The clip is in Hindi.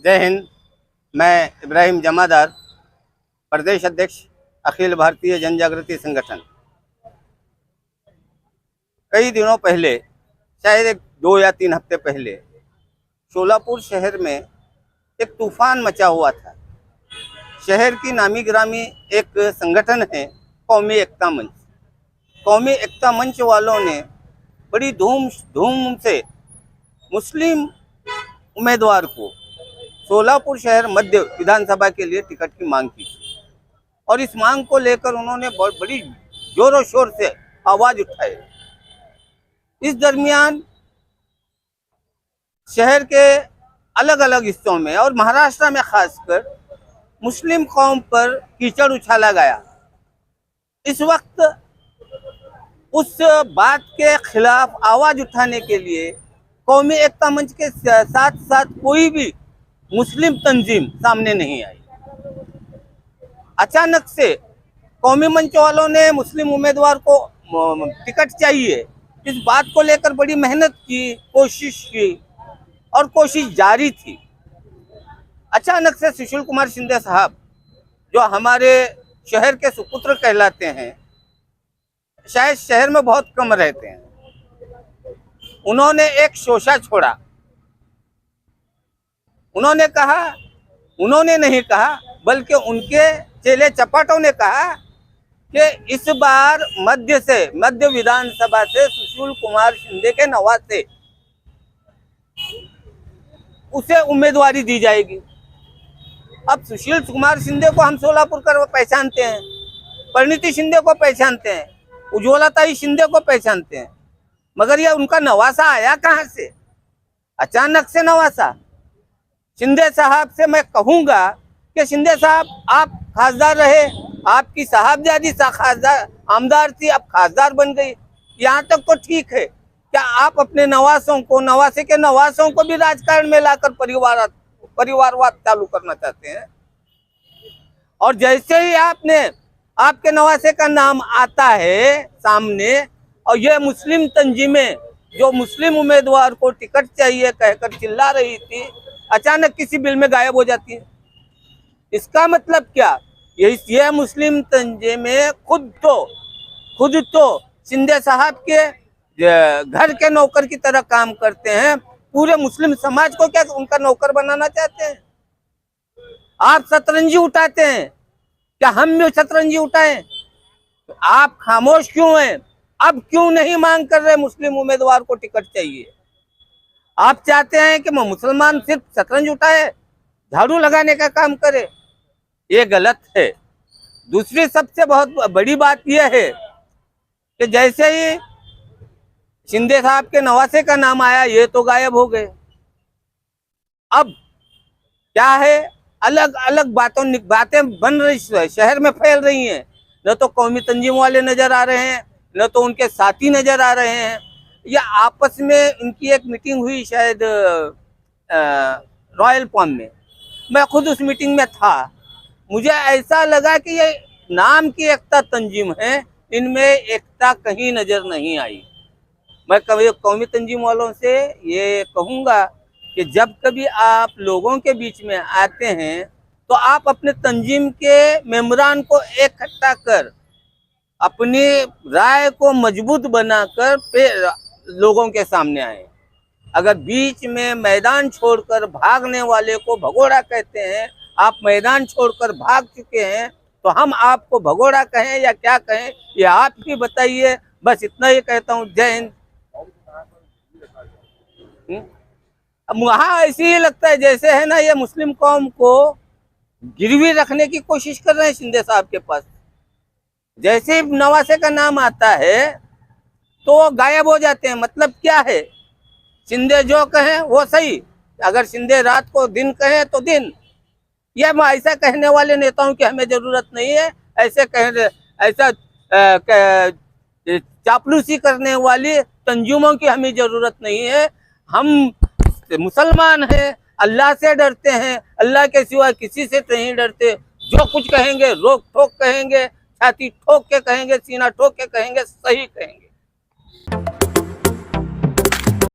जय हिंद। मैं इब्राहिम जमादार, प्रदेश अध्यक्ष अखिल भारतीय जन जागृति संगठन। कई दिनों पहले, शायद 2 या 3 हफ्ते पहले, शोलापुर शहर में एक तूफान मचा हुआ था। शहर की नामी गिरामी एक संगठन है कौमी एकता मंच। कौमी एकता मंच वालों ने बड़ी धूम से मुस्लिम उम्मीदवार को शोलापुर शहर मध्य विधानसभा के लिए टिकट की मांग की और इस मांग को लेकर उन्होंने बहुत बड़ी जोरों शोर से आवाज उठाई। इस दरमियान शहर के अलग अलग हिस्सों में और महाराष्ट्र में खासकर मुस्लिम कौम पर कीचड़ उछाला गया। इस वक्त उस बात के खिलाफ आवाज उठाने के लिए कौमी एकता मंच के साथ साथ कोई भी मुस्लिम तंजीम सामने नहीं आई। अचानक से कौमी मंच वालों ने मुस्लिम उम्मीदवार को टिकट चाहिए, इस बात को लेकर बड़ी मेहनत की, कोशिश की और कोशिश जारी थी। अचानक से सुशील कुमार शिंदे साहब, जो हमारे शहर के सुपुत्र कहलाते हैं, शायद शहर में बहुत कम रहते हैं, उन्होंने एक शोषा छोड़ा। उन्होंने नहीं कहा बल्कि उनके चेले चपाटों ने कहा कि इस बार मध्य विधानसभा से सुशील कुमार शिंदे के नवासे उसे उम्मीदवारी दी जाएगी। अब सुशील कुमार शिंदे को हम सोलापुर कर पहचानते हैं, परिणीति शिंदे को पहचानते हैं, उज्ज्वलाताई शिंदे को पहचानते हैं, मगर यह उनका नवासा आया कहाँ से? अचानक से नवासा। शिंदे साहब से मैं कहूँगा कि शिंदे साहब, आप खासदार रहे, आपकी साहबजादी खासदार आमदार थी, अब खासदार बन गई, यहाँ तक तो ठीक है। क्या आप अपने नवासे के नवासों को भी राजकारण में लाकर परिवारवाद चालू करना चाहते हैं? और जैसे ही आपके नवासे का नाम आता है सामने और ये मुस्लिम तंजीमें जो मुस्लिम उम्मीदवार को टिकट चाहिए कहकर चिल्ला रही थी, अचानक किसी बिल में गायब हो जाती है। इसका मतलब क्या? ये मुस्लिम तंजीमें खुद तो शिंदे साहब के घर के नौकर की तरह काम करते हैं। पूरे मुस्लिम समाज को क्या उनका नौकर बनाना चाहते हैं? आप शतरंजी उठाते हैं, क्या हम भी शतरंजी उठाएं? तो आप खामोश क्यों हैं? अब क्यों नहीं मांग कर रहे मुस्लिम उम्मीदवार को टिकट चाहिए? आप चाहते हैं कि मुसलमान सिर्फ शतरंज उठाए, झाड़ू लगाने का काम करे? ये गलत है। दूसरी सबसे बहुत बड़ी बात यह है कि जैसे ही शिंदे साहब के नवासे का नाम आया, ये तो गायब हो गए। अब क्या है, अलग अलग बातें बन रही, शहर में फैल रही हैं। न तो कौमी तंजीम वाले नजर आ रहे हैं, न तो उनके साथी नजर आ रहे हैं। या आपस में इनकी एक मीटिंग हुई शायद रॉयल पॉन में, मैं खुद उस मीटिंग में था। मुझे ऐसा लगा कि ये नाम की एकता तंजीम है, इनमें एकता कहीं नजर नहीं आई। मैं कभी कौमी तंजीम वालों से ये कहूँगा कि जब कभी आप लोगों के बीच में आते हैं तो आप अपने तंजीम के मेंबरान को इकट्ठा कर अपनी राय को मजबूत बनाकर लोगों के सामने आए। अगर बीच में मैदान छोड़कर भागने वाले को भगोड़ा कहते हैं, आप मैदान छोड़कर भाग चुके हैं, तो हम आपको भगोड़ा कहें या क्या कहें, ये आप ही बताइए। बस इतना ही कहता हूँ। जय हिंद। अब वहाँ ऐसे ही लगता है जैसे है ना, ये मुस्लिम कौम को गिरवी रखने की कोशिश कर रहे हैं शिंदे साहब के पास। जैसे ही नवासे का नाम आता है तो वो गायब हो जाते हैं। मतलब क्या है, शिंदे जो कहें वो सही, अगर शिंदे रात को दिन कहें तो दिन। यह ऐसा कहने वाले नेताओं की हमें जरूरत नहीं है। ऐसा चापलूसी करने वाली तंजीमों की हमें जरूरत नहीं है। हम मुसलमान हैं, अल्लाह से डरते हैं, अल्लाह के सिवा किसी से नहीं डरते। जो कुछ कहेंगे रोक ठोक कहेंगे, छाती ठोक के कहेंगे, सीना ठोक के कहेंगे, सही कहेंगे।